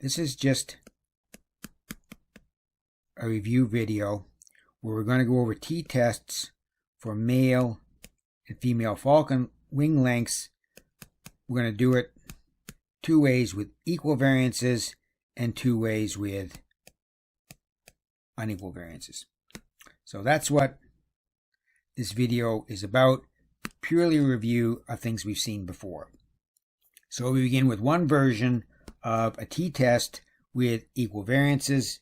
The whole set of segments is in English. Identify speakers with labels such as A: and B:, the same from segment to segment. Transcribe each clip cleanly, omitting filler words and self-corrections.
A: This is just a review video where we're going to go over t-tests for male and female falcon wing lengths. We're going to do it 2 ways with equal variances and 2 ways with unequal variances. So that's what this video is about, purely a review of things we've seen before. So we begin with one version of a t-test with equal variances,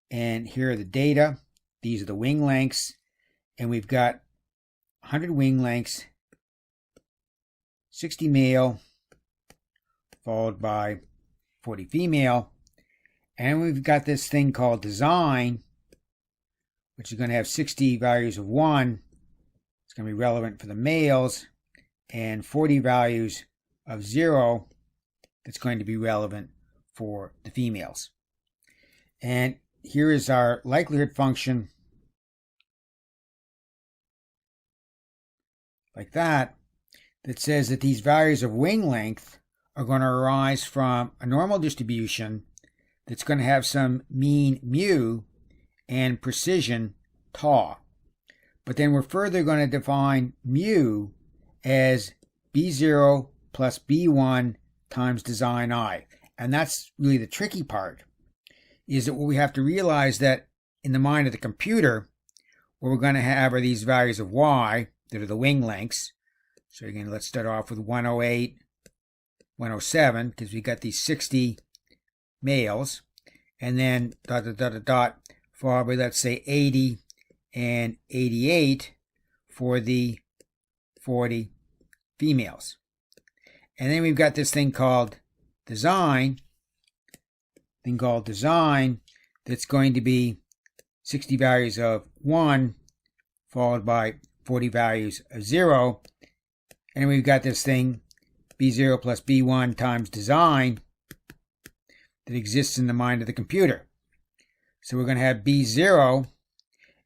A: and here are the data. These are the wing lengths, and we've got 100 wing lengths, 60 male, followed by 40 female, and we've got this thing called design, which is going to have 60 values of 1. It's going to be relevant for the males, and 40 values of 0 that's going to be relevant for the females. And here is our likelihood function, like that says that these values of wing length are going to arise from a normal distribution that's going to have some mean mu and precision tau. But then we're further going to define mu as B0 plus B1 times design I. And that's really the tricky part, is that what we have to realize that in the mind of the computer, what we're going to have are these values of y that are the wing lengths. So again, let's start off with 108, 107, because we got these 60 males, and then ... followed by, let's say, 80 and 88 for the 40 females. And then we've got this thing called design, that's going to be 60 values of 1 followed by 40 values of 0. And we've got this thing B0 plus B1 times design that exists in the mind of the computer. So we're going to have B0,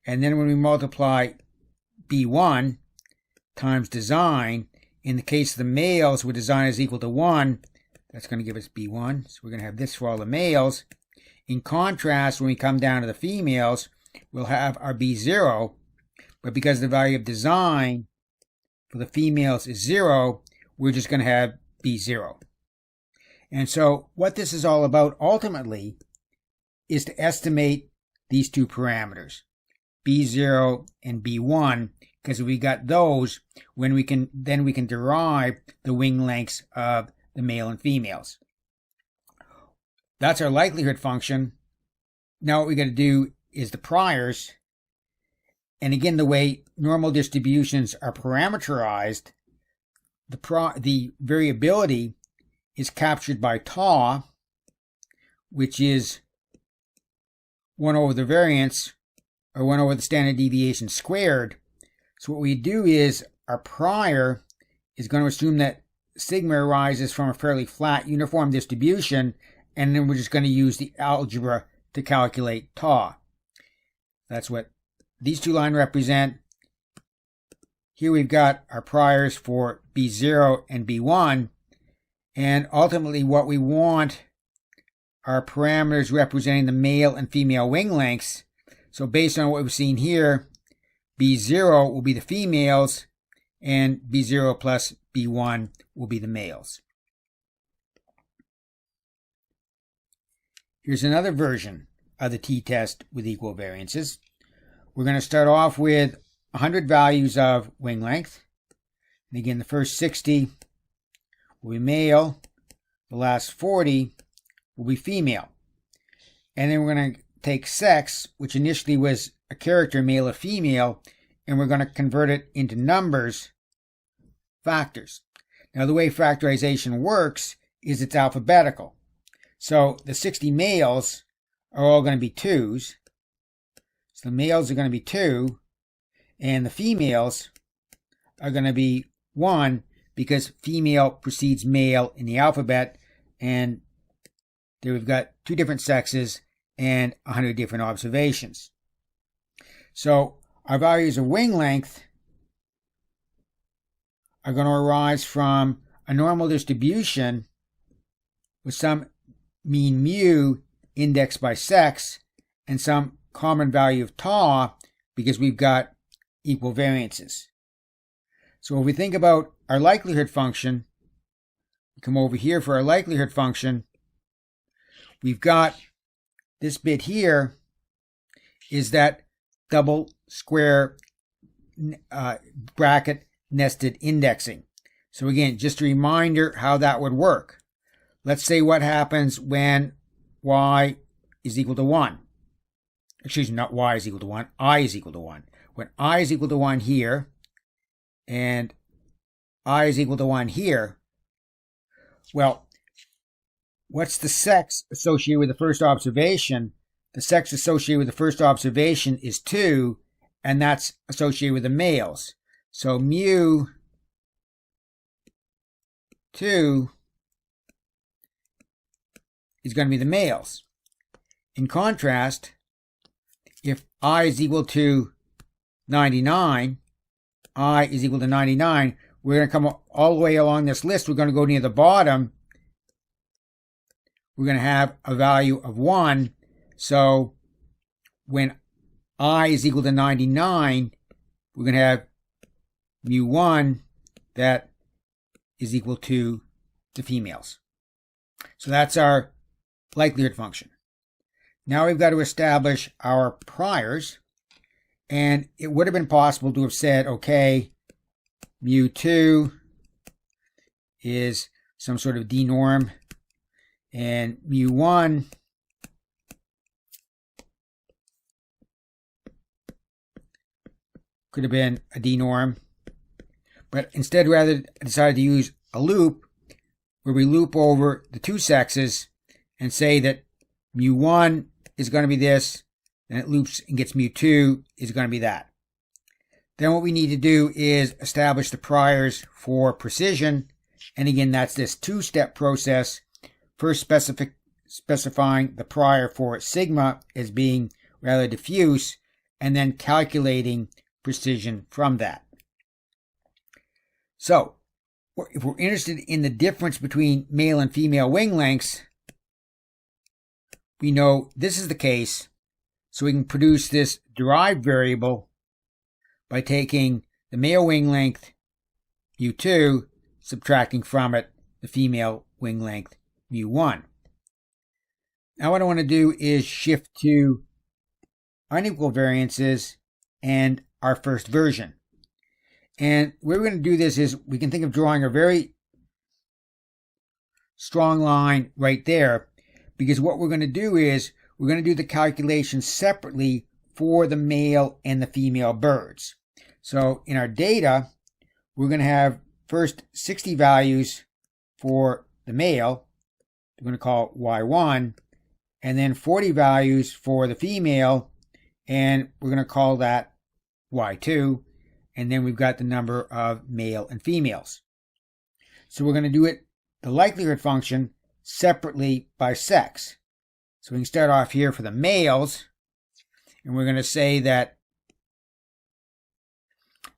A: and then when we multiply B1 times design, in the case of the males where design is equal to 1, that's going to give us B1. So we're going to have this for all the males. In contrast, when we come down to the females, we'll have our B0, but because the value of design for the females is 0, we're just going to have B0. And so what this is all about ultimately is to estimate these two parameters, B0 and B1, because we got those, when we can derive the wing lengths of the male and females. That's our likelihood function. Now what we got to do is the priors. And again, the way normal distributions are parameterized, the variability is captured by tau, which is 1 over the variance, or 1 over the standard deviation squared. So what we do is our prior is going to assume that sigma arises from a fairly flat uniform distribution, and then we're just going to use the algebra to calculate tau. That's what these two lines represent. Here we've got our priors for B0 and B1, and ultimately what we want are parameters representing the male and female wing lengths. So based on what we've seen here, B0 will be the females, and B0 plus B1 will be the males. Here's another version of the t-test with equal variances. We're going to start off with 100 values of wing length. And again, the first 60 will be male. The last 40 will be female. And then we're going to take sex, which initially was a character, male or female, and we're going to convert it into numbers, factors. Now, the way factorization works is it's alphabetical. So the 60 males are all going to be 2s. So the males are going to be 2, and the females are going to be 1, because female precedes male in the alphabet, and there we've got 2 different sexes and 100 different observations. So our values of wing length are going to arise from a normal distribution with some mean mu indexed by sex and some common value of tau because we've got equal variances. So if we think about our likelihood function, we come over here for our likelihood function, we've got this bit here is that double square bracket nested indexing. So again, just a reminder how that would work. Let's say what happens when y is equal to 1. Excuse me, not y is equal to 1, I is equal to 1. When I is equal to 1 here, and I is equal to 1 here, well, what's the sex associated with the first observation? The sex associated with the first observation is 2, and that's associated with the males. So mu 2 is going to be the males. In contrast, if I is equal to 99, I is equal to 99, we're going to come all the way along this list. We're going to go near the bottom. We're going to have a value of 1. So when I is equal to 99, we're going to have mu1 that is equal to the females. So that's our likelihood function. Now we've got to establish our priors, and it would have been possible to have said, okay, mu2 is some sort of d-norm, and mu1 could have been a d-norm. But instead, rather decided to use a loop where we loop over the two sexes and say that mu1 is going to be this, and it loops and gets mu2 is going to be that. Then what we need to do is establish the priors for precision. And again, that's this two-step process. First specifying the prior for sigma as being rather diffuse, and then calculating precision from that. So, if we're interested in the difference between male and female wing lengths, we know this is the case, so we can produce this derived variable by taking the male wing length, mu2, subtracting from it the female wing length, mu1. Now what I want to do is shift to unequal variances and our first version. And where we're going to do this is we can think of drawing a very strong line right there, because what we're going to do is we're going to do the calculation separately for the male and the female birds. So in our data, we're going to have first 60 values for the male, we're going to call y1, and then 40 values for the female, and we're going to call that y2, and then we've got the number of male and females. So we're going to do it, the likelihood function, separately by sex. So we can start off here for the males, and we're going to say that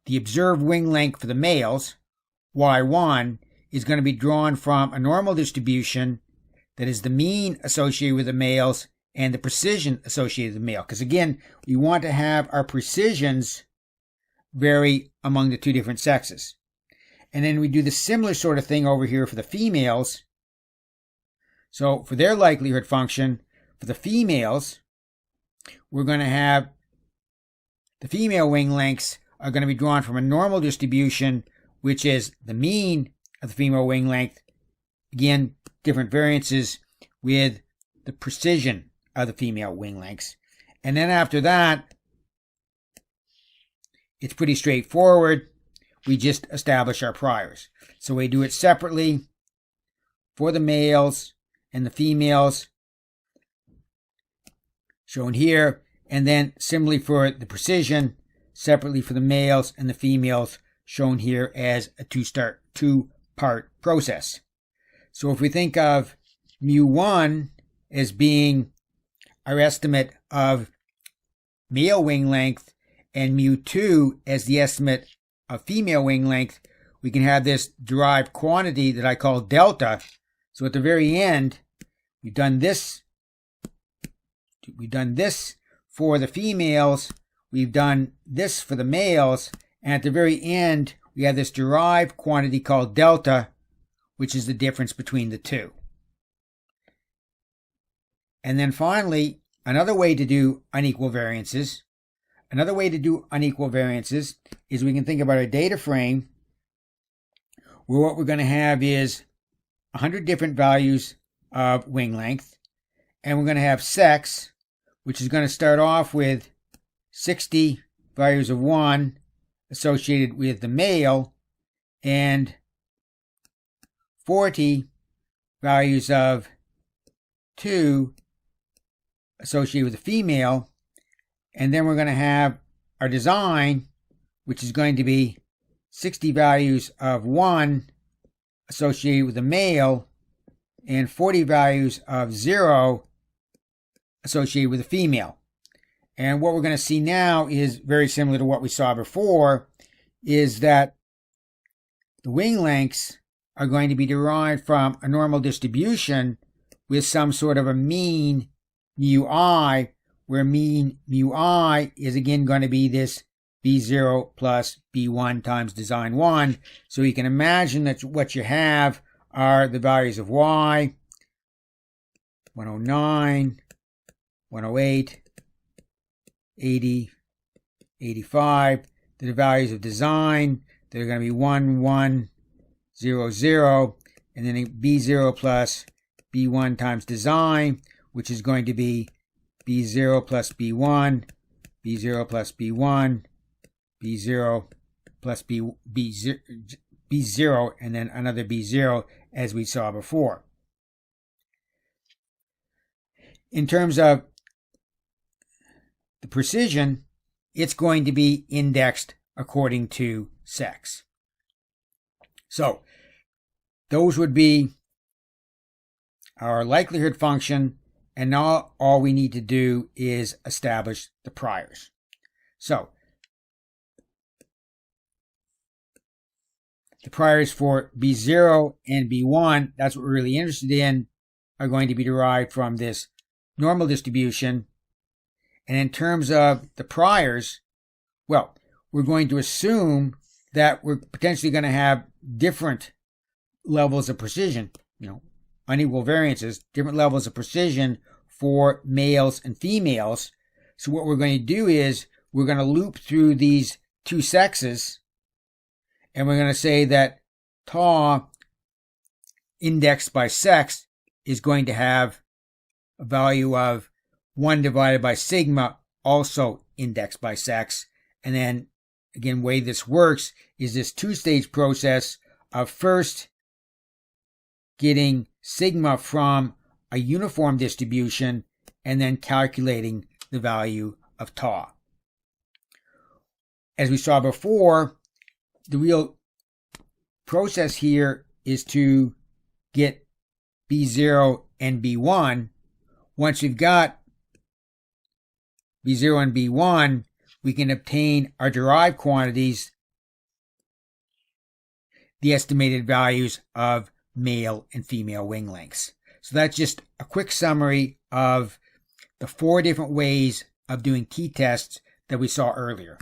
A: the observed wing length for the males, y1, is going to be drawn from a normal distribution that is the mean associated with the males and the precision associated with the male. Because again, we want to have our precisions vary among the two different sexes. And then we do the similar sort of thing over here for the females. So for their likelihood function, for the females, we're going to have the female wing lengths are going to be drawn from a normal distribution, which is the mean of the female wing length. Again, different variances with the precision of the female wing lengths. And then after that, it's pretty straightforward. We just establish our priors. So we do it separately for the males and the females, shown here, and then similarly for the precision, separately for the males and the females, shown here as a two-part process. So if we think of mu1 as being our estimate of male wing length and mu2 as the estimate of female wing length, we can have this derived quantity that I call delta. So at the very end, We've done this. We've done this for the females. We've done this for the males. And at the very end, we have this derived quantity called delta, which is the difference between the two. And then finally, another way to do unequal variances. Another way to do unequal variances is we can think about a data frame where what we're going to have is 100 different values of wing length. And we're going to have sex, which is going to start off with 60 values of 1 associated with the male and 40 values of 2 associated with the female. And then we're going to have our design, which is going to be 60 values of 1 associated with the male and 40 values of 0 associated with the female. And what we're going to see now is very similar to what we saw before, is that the wing lengths are going to be derived from a normal distribution with some sort of a mean mu I, where mean mu I is again going to be this B0 plus B1 times design 1. So you can imagine that what you have are the values of Y, 109, 108, 80, 85. The values of design, they're going to be 1, 1, 0, 0. And then B0 plus B1 times design, which is going to be B0 plus B1, B0 plus B1, B0 plus B0, and then another B0 as we saw before. In terms of the precision, it's going to be indexed according to sex. So those would be our likelihood function, and now all we need to do is establish the priors. So the priors for B0 and B1, that's what we're really interested in, are going to be derived from this normal distribution. And in terms of the priors, well, we're going to assume that we're potentially going to have different levels of precision, unequal variances, different levels of precision for males and females. So what we're going to do is we're going to loop through these two sexes, and we're going to say that tau indexed by sex is going to have a value of 1 divided by sigma, also indexed by sex. And then, again, the way this works is this two-stage process of first getting sigma from a uniform distribution and then calculating the value of tau. As we saw before, the real process here is to get B0 and B1. Once we've got B0 and B1, we can obtain our derived quantities, the estimated values of male and female wing lengths. So that's just a quick summary of the 4 different ways of doing t-tests that we saw earlier.